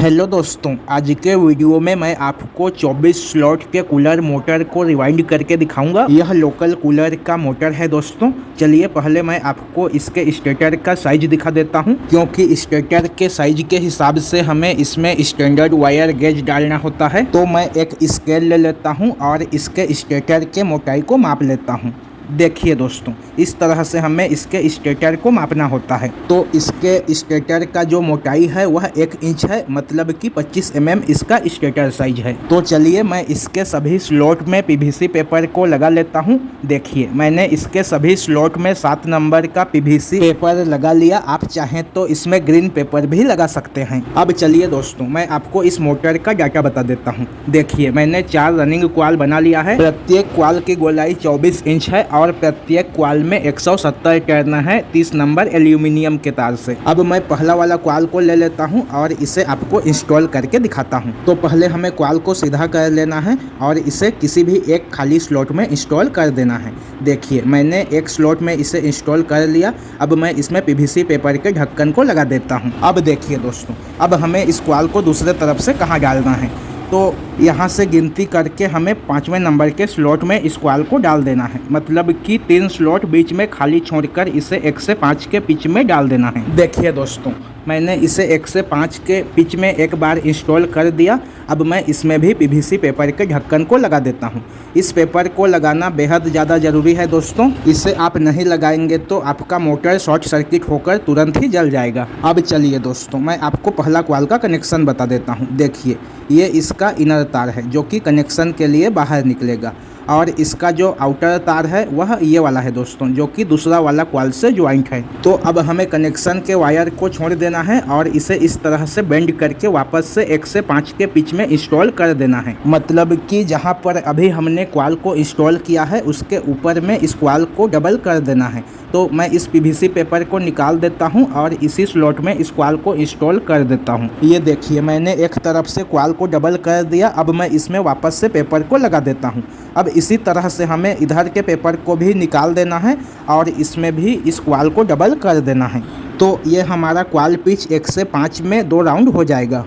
Hello दोस्तों, आज के वीडियो में मैं आपको 24 स्लॉट के कूलर मोटर को रिवाइंड करके दिखाऊंगा। यह लोकल कूलर का मोटर है दोस्तों। चलिए पहले मैं आपको इसके स्टेटर का साइज दिखा देता हूं, क्योंकि स्टेटर के साइज के हिसाब से हमें इसमें स्टैंडर्ड वायर गेज डालना होता है। तो मैं एक स्केल ले लेता हूं और इसके स्टेटर के मोटाई को माप लेता हूं। देखिए दोस्तों, इस तरह से हमें इसके स्टेटर को मापना होता है। तो इसके स्टेटर का जो मोटाई है वह 1 इंच है, मतलब कि 25 mm इसका स्टेटर साइज है। तो चलिए मैं इसके सभी स्लॉट में पीवीसी पेपर को लगा लेता हूं। देखिए मैंने इसके सभी स्लॉट में 7 नंबर का पीवीसी पेपर लगा लिया। आप चाहें तो इसमें ग्रीन पेपर भी लगा सकते हैं। अब चलिए दोस्तों, मैं आपको इस मोटर का डाटा बता देता हूँ। देखिए मैंने 4 रनिंग क्वाल बना लिया है। प्रत्येक क्वाल की गोलाई 24 इंच है और प्रत्येक क्वाल में 170 टर्न है 30 नंबर एल्यूमिनियम के तार से। अब मैं पहला वाला क्वाल को ले लेता हूं और इसे आपको इंस्टॉल करके दिखाता हूं। तो पहले हमें क्वाल को सीधा कर लेना है और इसे किसी भी एक खाली स्लॉट में इंस्टॉल कर देना है। देखिए मैंने एक स्लॉट में इसे इंस्टॉल कर लिया। अब मैं इसमें पीवीसी पेपर के ढक्कन को लगा देता हूँ। अब देखिए दोस्तों, अब हमें इस क्वाल को दूसरे तरफ से कहाँ डालना है। तो यहाँ से गिनती करके हमें 5वें नंबर के स्लॉट में इस क्वाल को डाल देना है, मतलब कि 3 स्लॉट बीच में खाली छोड़कर इसे 1 से 5 के पिच में डाल देना है। देखिए दोस्तों, मैंने इसे 1 से 5 के पिच में एक बार इंस्टॉल कर दिया। अब मैं इसमें भी पीवीसी पेपर के ढक्कन को लगा देता हूँ। इस पेपर को लगाना बेहद ज़्यादा ज़रूरी है दोस्तों। इसे आप नहीं लगाएंगे तो आपका मोटर शॉर्ट सर्किट होकर तुरंत ही जल जाएगा। अब चलिए दोस्तों, मैं आपको पहला क्वाल का कनेक्शन बता देता हूँ। देखिए ये इसका इनर तार है जो कि कनेक्शन के लिए बाहर निकलेगा, और इसका जो आउटर तार है वह ये वाला है दोस्तों, जो कि दूसरा वाला क्वाल से ज्वाइंट है। तो अब हमें कनेक्शन के वायर को छोड़ देना है और इसे इस तरह से बेंड करके वापस से 1 से 5 के पिच में इंस्टॉल कर देना है। मतलब कि जहां पर अभी हमने क्वाल को इंस्टॉल किया है उसके ऊपर में इस क्वाल को डबल कर देना है। तो मैं इस पीवीसी पेपर को निकाल देता हूं और इसी स्लॉट में इस क्वाल को इंस्टॉल कर देता हूं। ये देखिए मैंने एक तरफ से क्वाल को डबल कर दिया। अब मैं इसमें वापस से पेपर को लगा देता हूं। अब इसी तरह से हमें इधर के पेपर को भी निकाल देना है और इसमें भी इस क्वाल को डबल कर देना है। तो ये हमारा क्वाल पिच 1 से 5 में 2 राउंड हो जाएगा।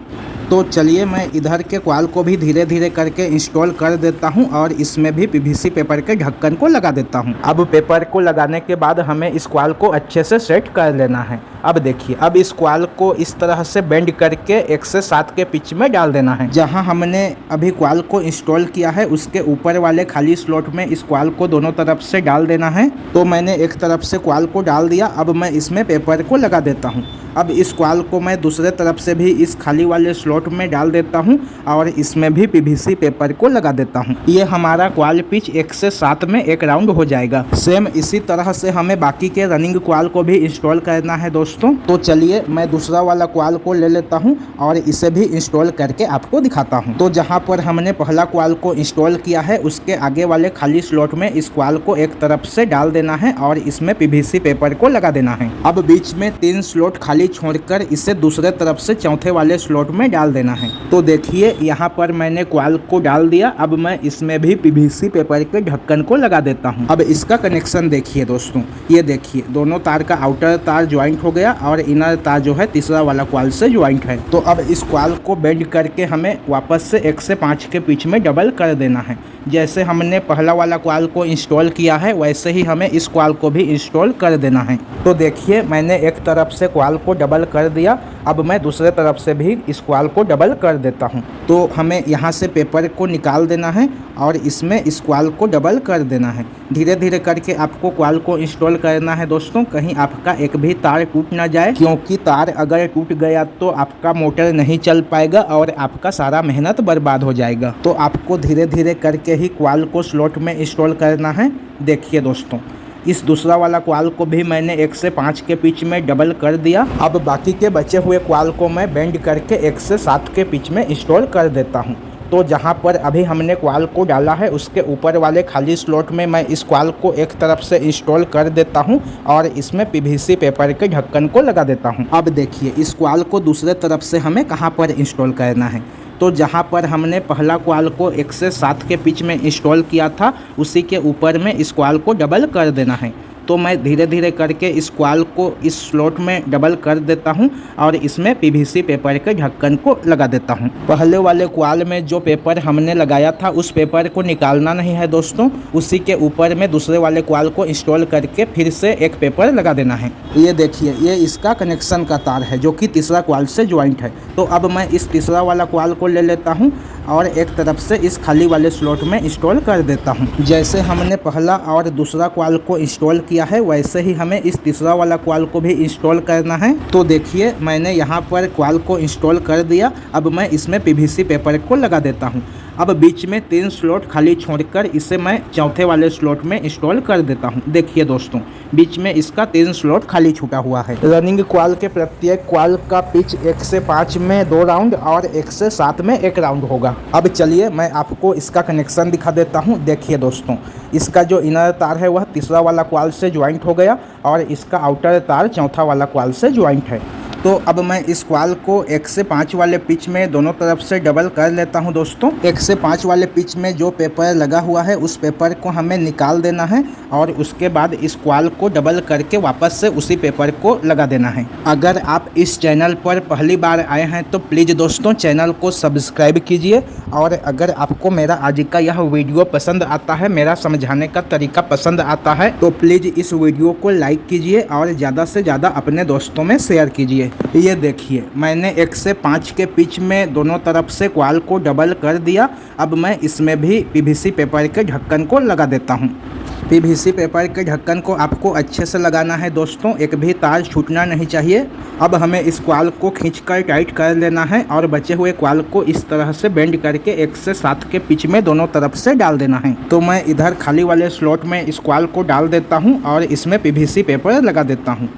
तो चलिए मैं इधर के क्वाल को भी धीरे धीरे करके इंस्टॉल कर देता हूं और इसमें भी पीवीसी पेपर के ढक्कन को लगा देता हूं। अब पेपर को लगाने के बाद हमें इस क्वाल को अच्छे से सेट कर लेना है। अब देखिए, अब इस क्वाल को इस तरह से बेंड करके 1 से 7 के पिच में डाल देना है। जहां हमने अभी क्वाल को इंस्टॉल किया है उसके ऊपर वाले खाली स्लॉट में इस क्वाल को दोनों तरफ से डाल देना है। तो मैंने एक तरफ से क्वाल को डाल दिया। अब मैं इसमें पेपर को लगा देता हूँ। अब इस क्वाल को मैं दूसरे तरफ से भी इस खाली वाले स्लॉट में डाल देता हूं और इसमें भी पीवीसी पेपर को लगा देता हूं। ये हमारा क्वाल पिच 1 से 7 में 1 राउंड हो जाएगा। सेम इसी तरह से हमें बाकी के रनिंग क्वाल को भी इंस्टॉल करना है दोस्तों। तो चलिए मैं दूसरा वाला क्वाल को ले लेता हूं और इसे भी इंस्टॉल करके आपको दिखाता हूं। तो जहां पर हमने पहला क्वाल को इंस्टॉल किया है उसके आगे वाले खाली स्लॉट में इस क्वाल को एक तरफ से डाल देना है और इसमें पीवीसी पेपर को लगा देना है। अब बीच में 3 स्लॉट खाली छोड़कर इसे दूसरे तरफ से चौथे वाले स्लॉट में डाल देना है। तो देखिए यहाँ पर मैंने क्वाल को डाल दिया। अब मैं इसमें भी पीवीसी पेपर के ढक्कन को लगा देता हूँ। अब इसका कनेक्शन देखिए दोस्तों, ये देखिए दोनों तार का आउटर तार ज्वाइंट हो गया और इनर तार जो है तीसरा वाला क्वाल से ज्वाइंट है। तो अब इस क्वाल को बेंड करके हमें वापस से 1 से 5 के पिच में डबल कर देना है। जैसे हमने पहला वाला क्वाल को इंस्टॉल किया है वैसे ही हमें इस क्वाल को भी इंस्टॉल कर देना है। तो देखिए मैंने एक तरफ से क्वाल को डबल कर दिया। अब मैं दूसरे तरफ से भी इस क्वाल को डबल कर देता हूं। तो हमें यहाँ से पेपर को निकाल देना है और इसमें इस क्वाल को डबल कर देना है। धीरे धीरे करके आपको क्वाल को इंस्टॉल करना है दोस्तों, कहीं आपका एक भी तार टूट ना जाए, क्योंकि तार अगर टूट गया तो आपका मोटर नहीं चल पाएगा और आपका सारा मेहनत बर्बाद हो जाएगा। तो आपको धीरे धीरे करके ही क्वाल को स्लॉट में इंस्टॉल करना है। देखिए दोस्तों, इस दूसरा वाला क्वाल को भी मैंने 1 से 5 के पिच में डबल कर दिया। अब बाकी के बचे हुए क्वाल को मैं बेंड करके 1 से 7 के पिच में इंस्टॉल कर देता हूं। तो जहां पर अभी हमने क्वाल को डाला है उसके ऊपर वाले खाली स्लॉट में मैं इस क्वाल को एक तरफ से इंस्टॉल कर देता हूं और इसमें पीवीसी पेपर के ढक्कन को लगा देता हूं। अब देखिए इस क्वाल को दूसरे तरफ से हमें कहां पर इंस्टॉल करना है। तो जहाँ पर हमने पहला क्वाल को 1 से 7 के पिच में इंस्टॉल किया था उसी के ऊपर में इस क्वाल को डबल कर देना है। तो मैं धीरे धीरे करके इस क्वाल को इस स्लॉट में डबल कर देता हूँ और इसमें पीवीसी पेपर के ढक्कन को लगा देता हूँ। पहले वाले क्वाल में जो पेपर हमने लगाया था उस पेपर को निकालना नहीं है दोस्तों, उसी के ऊपर में दूसरे वाले क्वाल को इंस्टॉल करके फिर से एक पेपर लगा देना है। ये देखिए, ये इसका कनेक्शन का तार है जो कि तीसरा क्वाल से ज्वाइंट है। तो अब मैं इस तीसरा वाला क्वाल को ले लेता हूँ और एक तरफ से इस खाली वाले स्लॉट में इंस्टॉल कर देता हूँ। जैसे हमने पहला और दूसरा क्वाल को इंस्टॉल किया है वैसे ही हमें इस तीसरा वाला क्वाल को भी इंस्टॉल करना है। तो देखिए, मैंने यहाँ पर क्वाल को इंस्टॉल कर दिया। अब मैं इसमें पीवीसी पेपर को लगा देता हूँ। अब बीच में 3 स्लॉट खाली छोड़कर इसे मैं चौथे वाले स्लॉट में इंस्टॉल कर देता हूँ। देखिए दोस्तों, बीच में इसका 3 स्लॉट खाली छूटा हुआ है। रनिंग क्वाल के प्रत्येक क्वाल का पिच 1 से 5 में 2 राउंड और 1 से 7 में 1 राउंड होगा। अब चलिए मैं आपको इसका कनेक्शन दिखा देता हूँ। देखिए दोस्तों, इसका जो इनर तार है वह तीसरा वाला क्वाल से ज्वाइंट हो गया और इसका आउटर तार चौथा वाला क्वाल से ज्वाइंट है। तो अब मैं इस क्वाल को 1 से 5 वाले पिच में दोनों तरफ से डबल कर लेता हूं दोस्तों। 1 से 5 वाले पिच में जो पेपर लगा हुआ है उस पेपर को हमें निकाल देना है और उसके बाद इस क्वाल को डबल करके वापस से उसी पेपर को लगा देना है। अगर आप इस चैनल पर पहली बार आए हैं तो प्लीज़ दोस्तों चैनल को सब्सक्राइब कीजिए और अगर आपको मेरा आज का यह वीडियो पसंद आता है, मेरा समझाने का तरीका पसंद आता है, तो प्लीज़ इस वीडियो को लाइक कीजिए और ज़्यादा से ज़्यादा अपने दोस्तों में शेयर कीजिए। ये देखिए, मैंने 1 से 5 के पिच में दोनों तरफ से क्वाल को डबल कर दिया। अब मैं इसमें भी पीवीसी पेपर के ढक्कन को लगा देता हूँ। पीवीसी पेपर के ढक्कन को आपको अच्छे से लगाना है दोस्तों, एक भी तार छूटना नहीं चाहिए। अब हमें इस क्वाल को खींचकर टाइट कर लेना है और बचे हुए क्वाल को इस तरह से बेंड करके 1 से 7 के पिच में दोनों तरफ से डाल देना है। तो मैं इधर खाली वाले स्लॉट में इस क्वाल को डाल देता हूँ और इसमें पीवीसी पेपर लगा देता हूँ।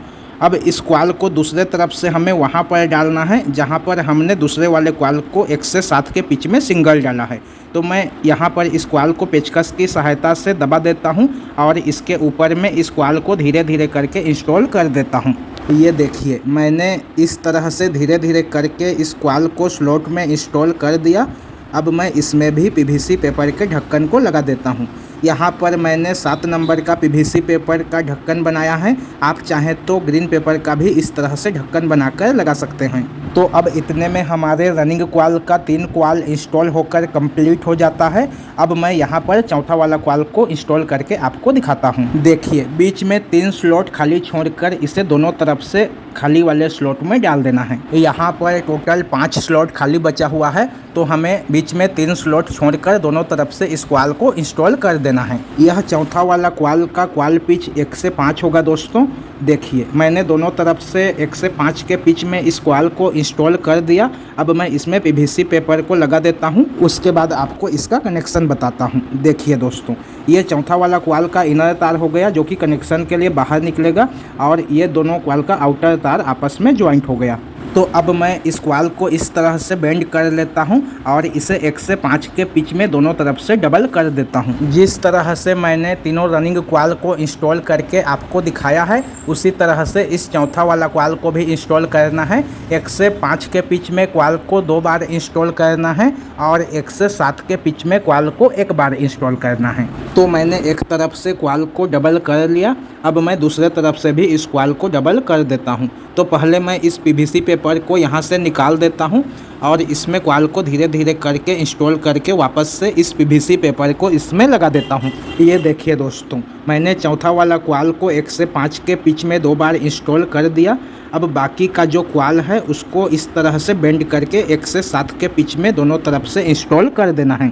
अब इस क्वाल को दूसरे तरफ से हमें वहाँ पर डालना है जहाँ पर हमने दूसरे वाले क्वाल को 1 से 7 के पिच में सिंगल डाला है। तो मैं यहाँ पर इस क्वाल को पेचकस की सहायता से दबा देता हूँ और इसके ऊपर में इस क्वाल को धीरे धीरे करके इंस्टॉल कर देता हूँ। ये देखिए, मैंने इस तरह से धीरे धीरे करके इस क्वाल को स्लॉट में इंस्टॉल कर दिया। अब मैं इसमें भी पीवीसी पेपर के ढक्कन को लगा देता हूँ। यहाँ पर मैंने 7 नंबर का पीवीसी पेपर का ढक्कन बनाया है। आप चाहें तो ग्रीन पेपर का भी इस तरह से ढक्कन बनाकर लगा सकते हैं। तो अब इतने में हमारे रनिंग क्वाल का 3 क्वाल इंस्टॉल होकर कंप्लीट हो जाता है। अब मैं यहाँ पर चौथा वाला क्वाल को इंस्टॉल करके आपको दिखाता हूँ। देखिए, बीच में 3 स्लॉट खाली छोड़कर इसे दोनों तरफ से खाली वाले स्लॉट में डाल देना है। यहाँ पर टोटल 5 स्लॉट खाली बचा हुआ है, तो हमें बीच में 3 स्लॉट छोड़कर दोनों तरफ से इस क्वाल को इंस्टॉल कर देना है। यह चौथा वाला क्वाल का क्वाल पिच 1 से 5 होगा दोस्तों। देखिए, मैंने दोनों तरफ से 1 से 5 के पिच में इस क्वाल को इंस्टॉल कर दिया। अब मैं इसमें पीवीसी पेपर को लगा देता हूँ, उसके बाद आपको इसका कनेक्शन बताता हूँ। देखिए दोस्तों, ये चौथा वाला क्वाल का इनर तार हो गया जो कि कनेक्शन के लिए बाहर निकलेगा और ये दोनों क्वाल का आउटर तार आपस में ज्वाइंट हो गया। तो अब मैं इस क्वाल को इस तरह से बेंड कर लेता हूं और इसे 1 से 5 के पिच में दोनों तरफ से डबल कर देता हूं। जिस तरह से मैंने तीनों रनिंग क्वाल को इंस्टॉल करके आपको दिखाया है, उसी तरह से इस चौथा वाला क्वाल को भी इंस्टॉल करना है। 1 से 5 के पिच में क्वाल को 2 बार इंस्टॉल करना है और 1 से 7 के पिच में क्वाल को 1 बार इंस्टॉल करना है। तो मैंने एक तरफ से क्वाल को डबल कर लिया। अब मैं दूसरे तरफ से भी इस क्वाल को डबल कर देता हूं। तो पहले मैं इस पीवीसी पेपर को यहां से निकाल देता हूं और इसमें क्वाल को धीरे धीरे करके इंस्टॉल करके वापस से इस पीवीसी पेपर को इसमें लगा देता हूं। ये देखिए दोस्तों, मैंने चौथा वाला क्वाल को 1 से 5 के पिच में 2 बार इंस्टॉल कर दिया। अब बाकी का जो क्वाल है उसको इस तरह से बेंड करके 1 से 7 के पिच में दोनों तरफ से इंस्टॉल कर देना है।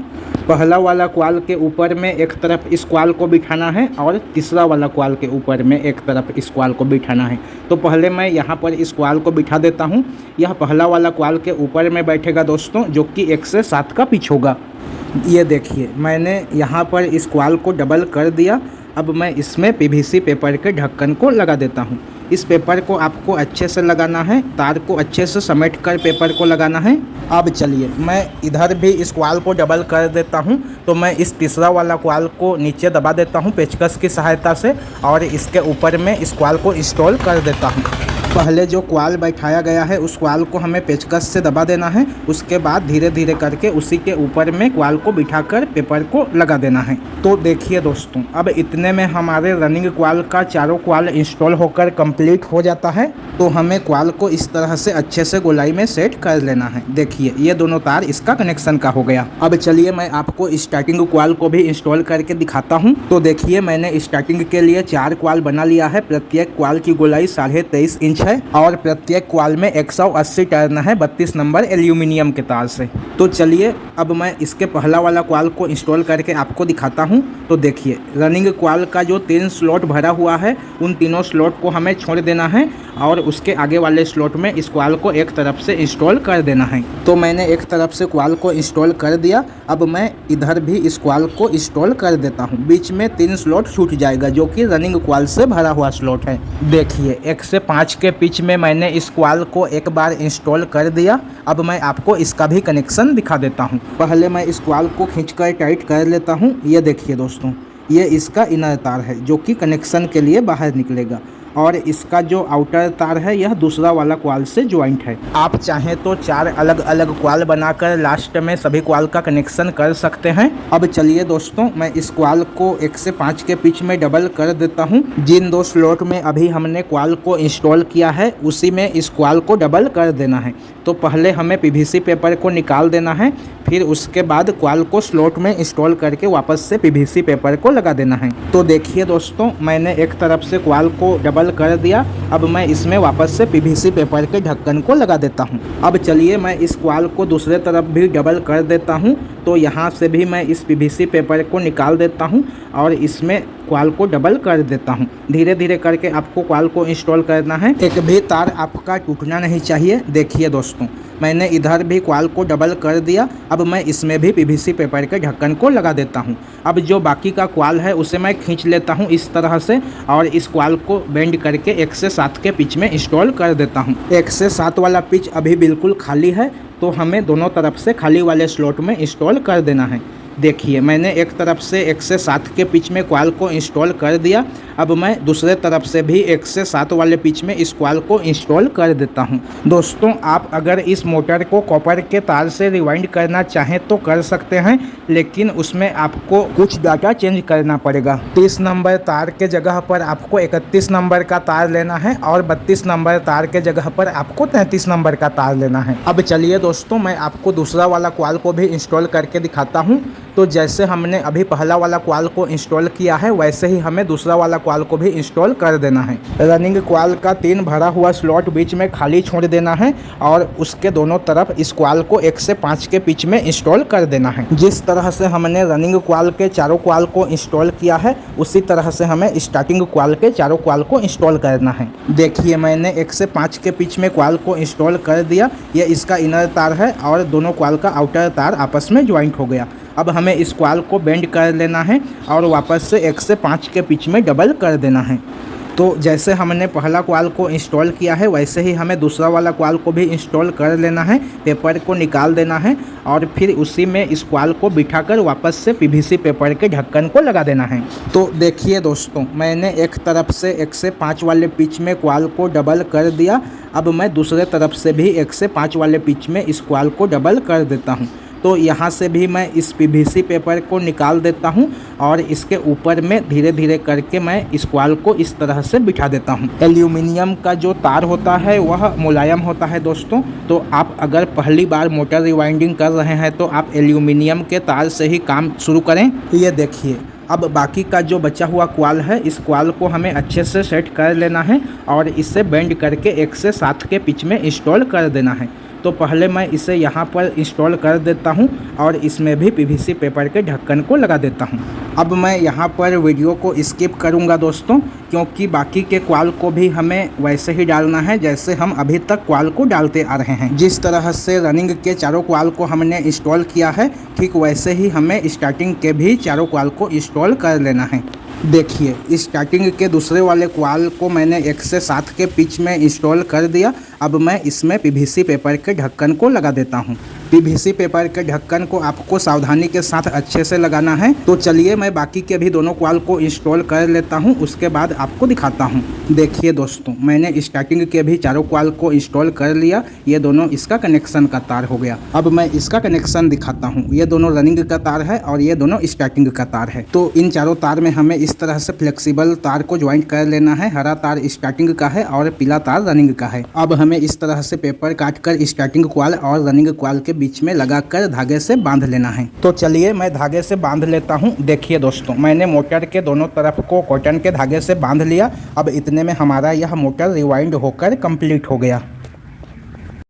पहला वाला क्वाल के ऊपर में एक तरफ इस क्वाल को बिठाना है और तीसरा वाला क्वाल के ऊपर में एक तरफ इस क्वाल को बिठाना है। तो पहले मैं यहाँ पर इस क्वाल को बिठा देता हूँ। यह पहला वाला क्वाल के ऊपर में बैठेगा दोस्तों, जो कि 1 से 7 का पिच होगा। ये देखिए, मैंने यहाँ पर इस क्वाल को डबल कर दिया। अब मैं इसमें पीवीसी पेपर के ढक्कन को लगा देता हूँ। इस पेपर को आपको अच्छे से लगाना है, तार को अच्छे से समेट कर पेपर को लगाना है। अब चलिए, मैं इधर भी इस क्वाल को डबल कर देता हूँ। तो मैं इस तीसरा वाला क्वाल को नीचे दबा देता हूँ पेचकस की सहायता से और इसके ऊपर में इस क्वाल को इंस्टॉल कर देता हूँ। पहले जो क्वाल बैठाया गया है उस क्वाल को हमें पेचकस से दबा देना है। उसके बाद धीरे धीरे करके उसी के ऊपर में क्वाल को बिठाकर पेपर को लगा देना है। तो देखिए दोस्तों, अब इतने में हमारे रनिंग क्वाल का चारों क्वाल इंस्टॉल होकर कंप्लीट हो जाता है। तो हमें क्वाल को इस तरह से अच्छे से गोलाई में सेट कर लेना है। देखिए ये दोनों तार इसका कनेक्शन का हो गया। अब चलिए मैं आपको स्टार्टिंग क्वाल को भी इंस्टॉल करके दिखाता हूँ। तो देखिए मैंने स्टार्टिंग के लिए 4 क्वाल बना लिया है। प्रत्येक क्वाल की गोलाई 23.5 इंच है और प्रत्येक क्वाल में 180 टर्न है 32 नंबर एल्यूमिनियम के तार से। तो चलिए अब मैं इसके पहला वाला क्वाल को इंस्टॉल करके आपको दिखाता हूँ। तो देखिए रनिंग क्वाल का जो 3 स्लॉट भरा हुआ है उन तीनों स्लॉट को हमें छोड़ देना है और उसके आगे वाले स्लॉट में इस क्वाल को एक तरफ से इंस्टॉल कर देना है। तो मैंने एक तरफ से क्वाल को इंस्टॉल कर दिया। अब मैं इधर भी इस क्वाल को इंस्टॉल कर देता हूँ। बीच में 3 स्लॉट छूट जाएगा जो कि रनिंग क्वाल से भरा हुआ स्लॉट है। देखिए 1 से 5 के पिच में मैंने इस क्वाल को एक बार इंस्टॉल कर दिया। अब मैं आपको इसका भी कनेक्शन दिखा देता हूँ। पहले मैं इस क्वाल को खींचकर टाइट कर लेता हूँ। ये देखिए दोस्तों, ये इसका इनर तार है जो कि कनेक्शन के लिए बाहर निकलेगा और इसका जो आउटर तार है यह दूसरा वाला क्वाल से ज्वाइंट है। आप चाहें तो 4 अलग अलग क्वाल बनाकर लास्ट में सभी क्वाल का कनेक्शन कर सकते हैं। अब चलिए दोस्तों, मैं इस क्वाल को 1 से 5 के पिच में डबल कर देता हूं। जिन 2 स्लॉट में अभी हमने क्वाल को इंस्टॉल किया है उसी में इस क्वाल को डबल कर देना है। तो पहले हमें पीवीसी पेपर को निकाल देना है, फिर उसके बाद क्वाल को स्लॉट में इंस्टॉल करके वापस से पीवीसी पेपर को लगा देना है। तो देखिए दोस्तों, मैंने एक तरफ से क्वाल को डबल कर दिया। अब मैं इसमें वापस से पीवीसी पेपर के ढक्कन को लगा देता हूं। अब चलिए मैं इस क्वाल को दूसरे तरफ भी डबल कर देता हूं। तो यहाँ से भी मैं इस पीवीसी पेपर को निकाल देता हूं और इसमें क्वाल को डबल कर देता हूं। धीरे धीरे करके आपको क्वाल को इंस्टॉल करना है। एक भी तार आपका टूटना नहीं चाहिए। देखिए दोस्तों, मैंने इधर भी क्वाल को डबल कर दिया। अब मैं इसमें भी पीवीसी पेपर के ढक्कन को लगा देता हूं। अब जो बाकी का क्वाल है उसे मैं खींच लेता हूं इस तरह से और इस क्वाल को बेंड करके 1 से 7 के पिच में इंस्टॉल कर देता हूं। 1 से 7 वाला पिच अभी बिल्कुल खाली है, तो हमें दोनों तरफ से खाली वाले स्लॉट में इंस्टॉल कर देना है। देखिए मैंने एक तरफ से 1 से 7 के पिच में क्वाल को इंस्टॉल कर दिया। अब मैं दूसरे तरफ से भी 1 से 7 वाले पिच में इस क्वाल को इंस्टॉल कर देता हूं। दोस्तों, आप अगर इस मोटर को कॉपर के तार से रिवाइंड करना चाहें तो कर सकते हैं, लेकिन उसमें आपको कुछ डाटा चेंज करना पड़ेगा। 30 नंबर तार के जगह पर आपको 31 नंबर का तार लेना है और 32 नंबर तार के जगह पर आपको 33 नंबर का तार लेना है। अब चलिए दोस्तों, मैं आपको दूसरा वाला क्वाल को भी इंस्टॉल करके दिखाता हूँ। तो जैसे हमने अभी पहला वाला क्वाल को इंस्टॉल किया है वैसे ही हमें दूसरा वाला क्वाल को भी इंस्टॉल कर देना है। रनिंग क्वाल का 3 भरा हुआ स्लॉट बीच में खाली छोड़ देना है और उसके दोनों तरफ इस क्वाल को 1 से 5 के पिच में इंस्टॉल कर देना है। जिस तरह से हमने रनिंग क्वाल के चारों क्वाल को इंस्टॉल किया है उसी तरह से हमें स्टार्टिंग क्वाल के चारों क्वाल को इंस्टॉल करना है। देखिए मैंने 1 से 5 के पिच में क्वाल को इंस्टॉल कर दिया। ये इसका इनर तार है और दोनों क्वाल का आउटर तार आपस में ज्वाइंट हो गया। अब हमें इस क्वाल को बेंड कर लेना है और वापस से 1 से 5 के पिच में डबल कर देना है। तो जैसे हमने पहला क्वाल को इंस्टॉल किया है वैसे ही हमें दूसरा वाला क्वाल को भी इंस्टॉल कर लेना है। पेपर को निकाल देना है और फिर उसी में इस क्वाल को बिठाकर वापस से पीवीसी पेपर के ढक्कन को लगा देना है। तो देखिए दोस्तों, मैंने एक तरफ से 1 से 5 वाले पिच में क्वाल को डबल कर दिया। अब मैं दूसरे तरफ से भी 1 से 5 वाले पिच में इस क्वाल को डबल कर देता हूँ। तो यहाँ से भी मैं इस पीवीसी पेपर को निकाल देता हूँ और इसके ऊपर में धीरे धीरे करके मैं इस क्वाल को इस तरह से बिठा देता हूँ। एल्यूमिनियम का जो तार होता है वह मुलायम होता है दोस्तों। तो आप अगर पहली बार मोटर रिवाइंडिंग कर रहे हैं तो आप एल्यूमिनियम के तार से ही काम शुरू करें। ये देखिए, अब बाकी का जो बचा हुआ क्वाल है इस क्वाल को हमें अच्छे से सेट कर लेना है और इसे बेंड करके 1 से 7 के पिच में इंस्टॉल कर देना है। तो पहले मैं इसे यहाँ पर इंस्टॉल कर देता हूँ और इसमें भी पीवीसी पेपर के ढक्कन को लगा देता हूँ। अब मैं यहाँ पर वीडियो को स्किप करूँगा दोस्तों, क्योंकि बाकी के क्वाल को भी हमें वैसे ही डालना है जैसे हम अभी तक क्वाल को डालते आ रहे हैं। जिस तरह से रनिंग के चारों क्वाल को हमने इंस्टॉल किया है ठीक वैसे ही हमें स्टार्टिंग के भी चारों क्वाल को इंस्टॉल कर लेना है। देखिए स्टार्टिंग के दूसरे वाले क्वाल को मैंने 1 से 7 के पिच में इंस्टॉल कर दिया। अब मैं इसमें पीवीसी पेपर के ढक्कन को लगा देता हूँ। पीवीसी पेपर के ढक्कन को आपको सावधानी के साथ अच्छे से लगाना है। तो चलिए मैं बाकी के भी दोनों कॉइल को इंस्टॉल कर लेता हूं, उसके बाद आपको दिखाता हूं। देखिए दोस्तों, मैंने स्टार्टिंग के भी चारों कॉइल को इंस्टॉल कर लिया। ये दोनों इसका कनेक्शन का तार हो गया। अब मैं इसका कनेक्शन दिखाता हूँ। ये दोनों रनिंग का तार है और ये दोनों स्टार्टिंग का तार है। तो इन चारों तार में हमें इस तरह से फ्लेक्सिबल तार को ज्वाइंट कर लेना है। हरा तार स्टार्टिंग का है और पीला तार रनिंग का है। अब हमें इस तरह से पेपर काट कर स्टार्टिंग कॉइल और रनिंग कॉइल के बीच में लगाकर धागे से बांध लेना है। तो चलिए मैं धागे से बांध लेता हूँ। देखिए दोस्तों, मैंने मोटर के दोनों तरफ को कॉटन के धागे से बांध लिया। अब इतने में हमारा यह मोटर रिवाइंड होकर कंप्लीट हो गया।